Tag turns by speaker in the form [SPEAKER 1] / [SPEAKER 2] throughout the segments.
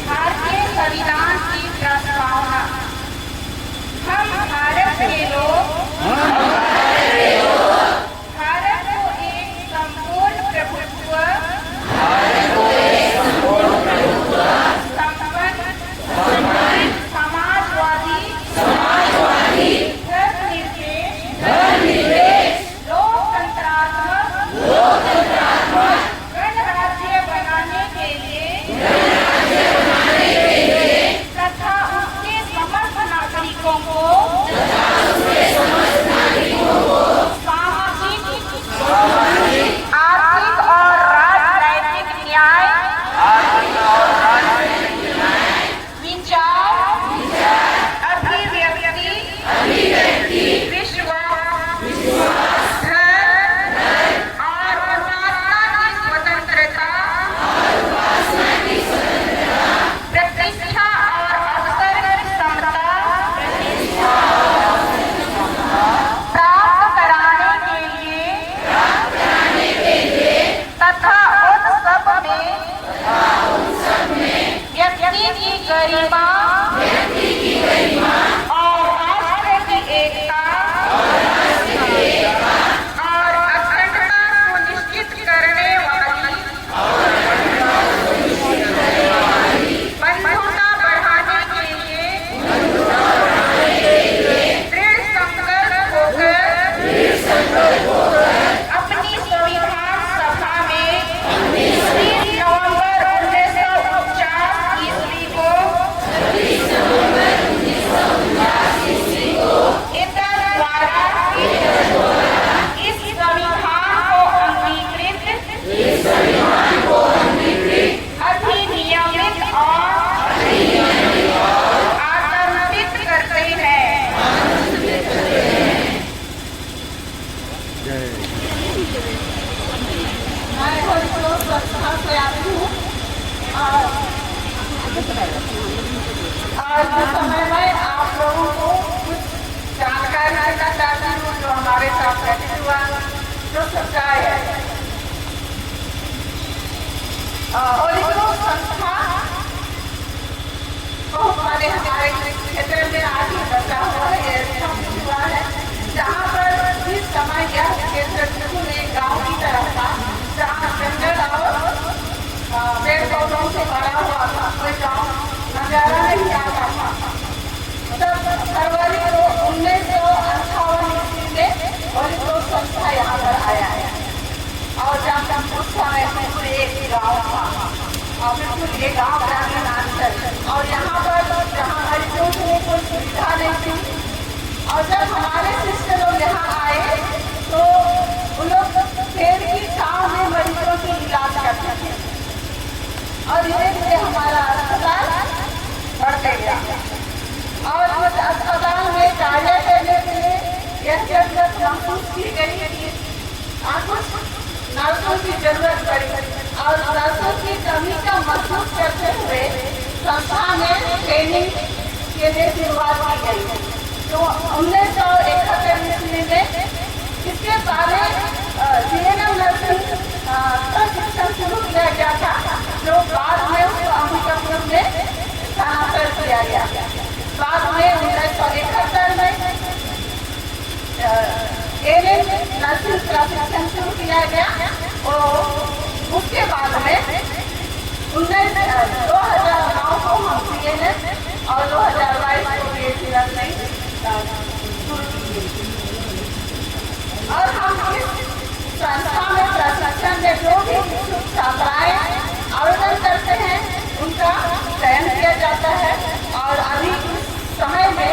[SPEAKER 1] भारतीय संविधान की प्रस्तावना। हम भारत के लोग भारत को एक संपूर्ण प्रभुत्व संपन्न समाजवादी धर्मनिरपेक्ष लोकतंत्रात्मक गणराज्य बनाने के लिए तथा उसके समस्त नागरिकों को सामाजिक आर्थिक और राजनैतिक न्याय विचार अभिव्यक्ति विश्वास धर्म और उपासना की स्वतंत्रता प्रतिष्ठा और अवसर की समता प्राप्त कराने के लिए तथा उन सब में व्यक्ति की गरिमा और राष्ट्र की एकता और अखंडता सुनिश्चित करने वाली बंधुता बढ़ाने के लिए दृढ़ संकल्प होकर अपनी संविधान सभा में 30 नवंबर 1949 ईस्वी को इतर द्वारा इस संविधान को अंगीकृत अधिनियमित और आतंकित करते हैं। मैं हरिप्रोस संस्था से आती हूँ और आज के समय में आप लोगों को कुछ जानकारी देना चाहती हूँ जो हमारे साथ बैठे हुआ जो सच्चाई है। हरिप्रोस संस्था बहुत सारे हमारे क्षेत्र में आज बचा हुआ है, हुआ है जहाँ पर इस समय यह क्षेत्र बिल्कुल एक गाँव की तरह था, जहाँ जंगल और पेड़ पौधों से भरा हुआ था, कोई गाँव नजारा नहीं आता था। तब फरवरी 1958 ईस्वी में हरिप्रोस संस्था यहाँ पर आया है और जब उस समय बिल्कुल एक ही गाँव था और बिल्कुल ये गाँव ग्रामीण अंचल और यहाँ पर जहाँ हरिप्रोस में कोई सुविधा नहीं थी और जब हमारे शिष्य लोग यहाँ आए तो उन लोग पेड़ की छांव में मरीजों की इलाज करते थे और धीरे धीरे हमारा अस्पताल बढ़ते गया और उस अस्पताल में कार्य करने के लिए यह जरूरत महसूस की गई कि कुछ नर्सों की जरूरत पड़ी और नर्सों की कमी का महसूस करते हुए संस्था में ट्रेनिंग के लिए शुरुआत की गई। तो 1971 ईस्वी में इसके बारे जीएनएम नर्सिंग प्रशिक्षण शुरू किया गया था जो बाद में अंबिकापुर में स्थानांतरित किया गया। बाद में 1971 में एएनएम नर्सिंग प्रशिक्षण शुरू किया गया और उसके बाद में 2009 को हम सीएनएम और 2022 को बीएससी नर्सिंग और हम इस संस्था में प्रशिक्षण में जो भी छात्राएं आवेदन करते हैं उनका चयन किया जाता है और अभी इस समय में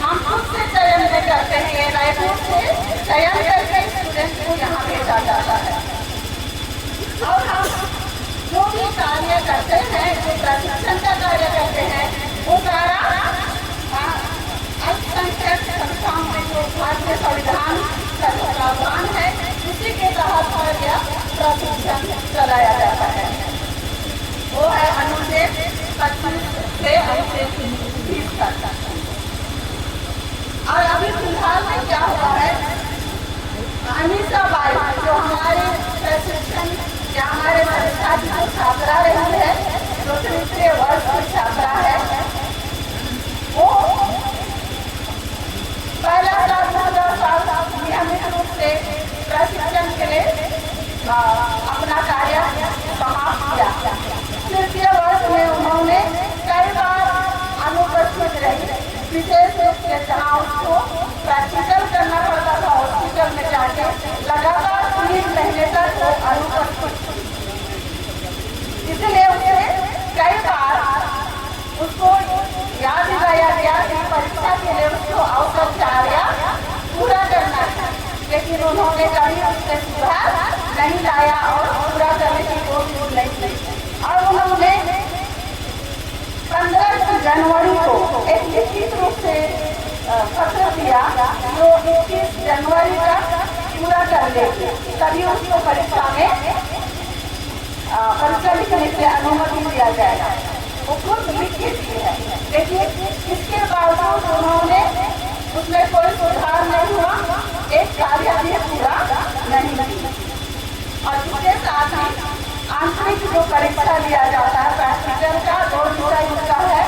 [SPEAKER 1] हम खुद से चयन में करते हैं, ये रायपुर से चयन करके स्टूडेंट को यहाँ भेजा जाता है और हम जो भी कार्य करते हैं जो प्रशिक्षण का कार्य करते हैं वो सारा अल्पसंख्यक संस्थाओं में जो भारतीय संविधान का प्रावधान है उसी के तहत यह प्रशिक्षण चलाया जाता है। वो है अनुच्छेद 25 से अनुच्छेद 30 तक। और अभी फिलहाल में क्या हुआ है, अमीषा बाई जो हमारे अपना कार्य समाप्त किया। तृतीय वर्ष में उन्होंने कई बार अनुपस्थित रही, विशेष रूप से जहाँ उसको प्रैक्टिकल करना पड़ता था हॉस्पिटल में जाके, लगातार 3 महीने तक वो अनुपस्थित। इसलिए उसे कई बार उसको याद दिलाया गया कि परीक्षा के लिए उसको औपचार्य पूरा करना है, लेकिन उन्होंने कभी उससे सुधार नहीं लाया और पूरा करने की कोशिश नहीं की। और उन्होंने 15 जनवरी को एक लिखित रूप से पत्र दिया जो 21 जनवरी तक पूरा कर लेंगे, तभी उसको परीक्षा लिखने से अनुमति दिया जाएगा। वो खुद लिखित है, लेकिन इसके बावजूद उन्होंने उसमें कोई सुधार नहीं हुआ, एक कार्य भी पूरा नहीं किया। और इसके साथ ही आंतरिक जो परीक्षा लिया जाता है प्रैक्टिकल का 2 विषय उसका है,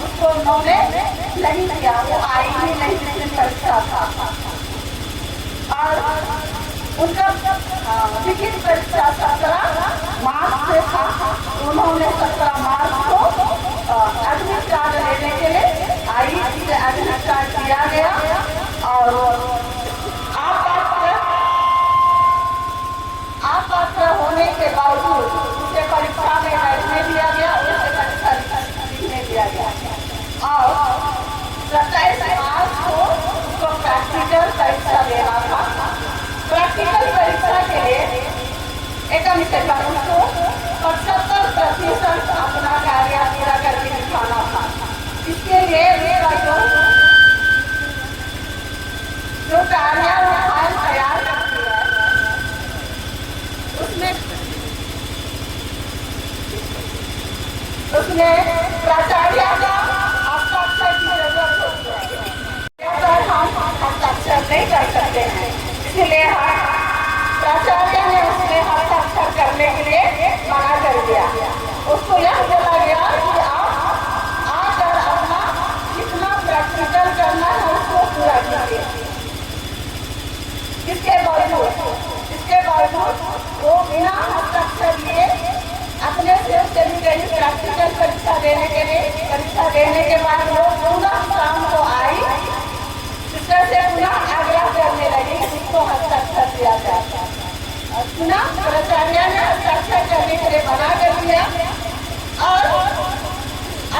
[SPEAKER 1] उसको उन्होंने नहीं किया, वो आई ही नहीं जिस परीक्षा था। और उनका लिखित परीक्षा 17 मार्च से था। उन्होंने 17 मार्च को एडमिट कार्ड लेने के लिए आई से एडमिट कार्ड दिया गया और अपात्र होने के बावजूद उसे परीक्षा में बैठने दिया गया, उसे परीक्षा लिखने दिया गया। और 27 मार्च को उसको प्रैक्टिकल परीक्षा देना था। प्रैक्टिकल परीक्षा के लिए एकम से उसको 75% अपना कार्य पूरा करके दिखाना था। इसके लिए जो कार्य फाइल तैयार करती है उसमें प्राचार्य का हस्ताक्षर की जरूरत होती है, हम हस्ताक्षर नहीं कर सकते हैं। इसलिए प्राचार्य ने उसमें हस्ताक्षर करने के लिए मना कर दिया। उसको यह बोला गया कि आप आकर अपना जितना प्रैक्टिकल करना है उसको पूरा कीजिए। इसके बावजूद वो बिना हस्ताक्षर लिए अपने से चली गई प्रैक्टिकल परीक्षा देने के लिए। परीक्षा देने के बाद वो पुनः शाम को आई, शिक्षक से पुनः आग्रह करने लगी उसको हस्ताक्षर दिया जाए। पुनः प्राचार्य ने हस्ताक्षर करने के लिए मना कर दिया और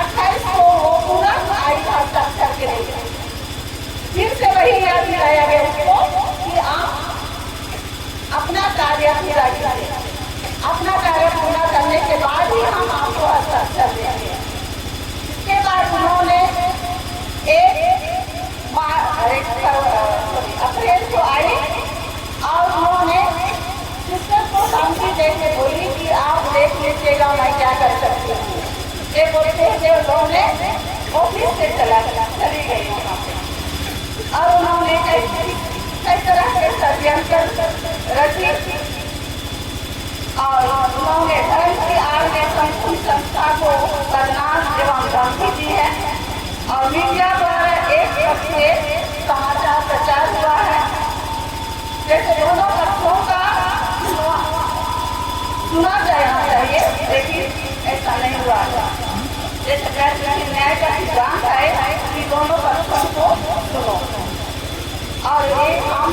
[SPEAKER 1] 28 को वो पुनः आई हस्ताक्षर के लिए। फिर से वही याद दिलाया गया उसको कि आप अपना कार्य पूरा कीजिए, अपना कार्य पूरा करने के बाद ही हम आपको हस्ताक्षर देंगे। इसके बाद उन्होंने अप्रैल को आई और उन्होंने शिक्षक को धमकी देके बोली कि आप देख लीजिएगा मैं क्या कर सकती हूँ। ये बोलते हुए उन्होंने ऑफिस से चली गई वहाँ पे और उन्होंने कई तरह के षड्यंत्र रची और उन्होंने धर्म की आड़ में संपूर्ण संस्था को बदनाम एवं धमकी दी है। और मीडिया द्वारा एक पक्ष से समाचार प्रचार हुआ है, जैसे दोनों पक्षों का सुना जाना चाहिए, लेकिन ऐसा नहीं हुआ। जैसे न्याय का सिद्धांत है कि दोनों पक्षों को सुनो और ये हम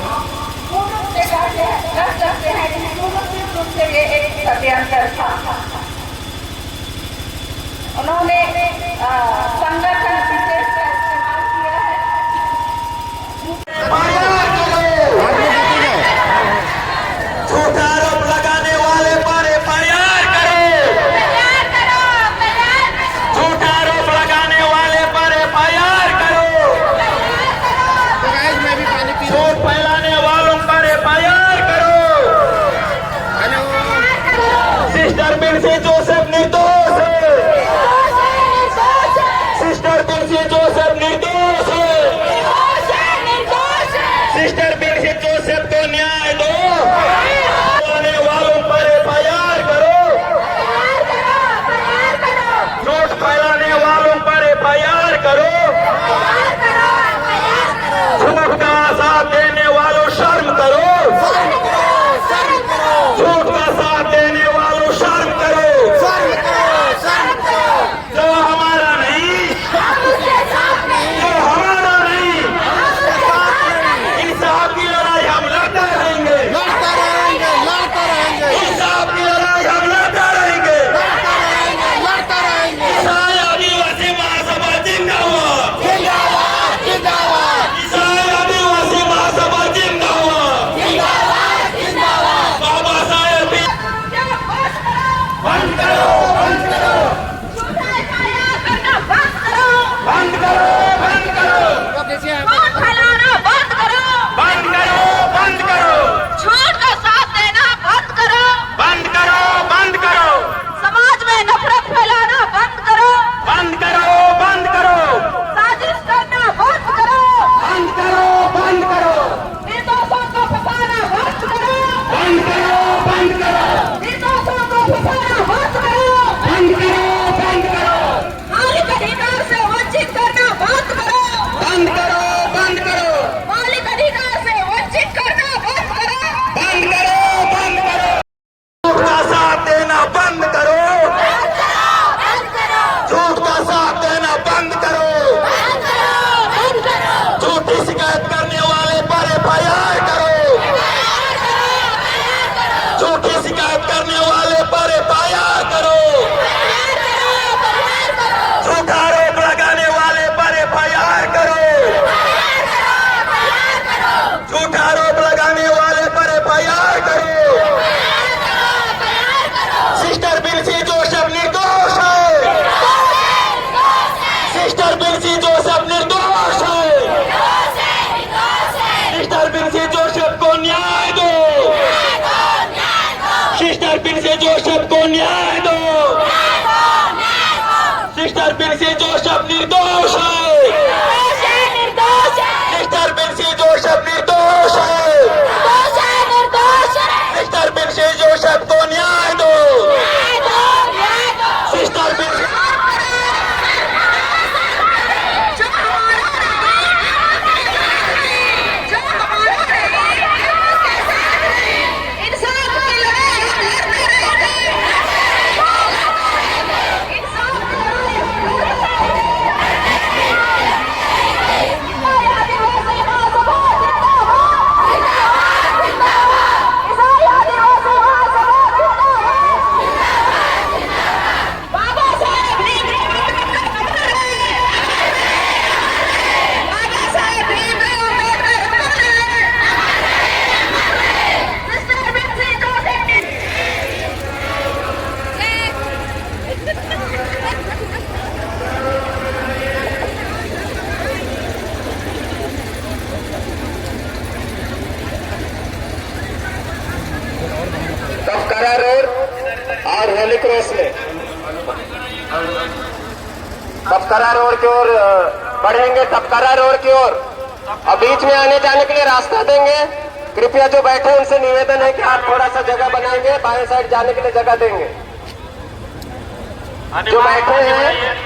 [SPEAKER 1] पूर्ण रूप से कर सकते हैं कि पूर्ण रूप से ये एक षड्यंत्र था। उन्होंने संगठन विशेष का इस्तेमाल किया है।
[SPEAKER 2] झूठा आरोप लगाने वाले पर एफआईआर करो, झूठा आरोप लगाने वाले पर एफआईआर करो, झूठ फैलाने वालों पर एफआईआर करो। सिस्टर मिर्सी जोसेफ निर्दोष है। झूठी शिकायत करने वाले पर एफआईआर करो, झूठा आरोप लगाने वाले पर एफआईआर करो, झूठा आरोप लगाने वाले पर एफआईआर करो। सिस्टर बिन्सी जोसेफ निर्दोष है, सिस्टर बिन्सी जोसेफ निर्दोष है, सिस्टर बिन्सी जोसेफ को न्याय दो, सिस्टर बिन्सी जोसेफ को न्याय दो, सिस्टर बिन्सी जोसेफ निर्दोष है, सिस्टर बिन्सी जोसेफ निर्दोष है, सिस्टर बिन्सी जोसेफ को न्याय दो, सिस्टर बिन्सी
[SPEAKER 3] तपकरा रोड और होली क्रॉस में तपकरा रोड की ओर बढ़ेंगे, तपकरा रोड की ओर और बीच में आने जाने के लिए रास्ता देंगे। कृपया जो बैठे उनसे निवेदन है कि आप थोड़ा सा जगह बनाएंगे, बाएं साइड जाने के लिए जगह देंगे। जो बैठे हैं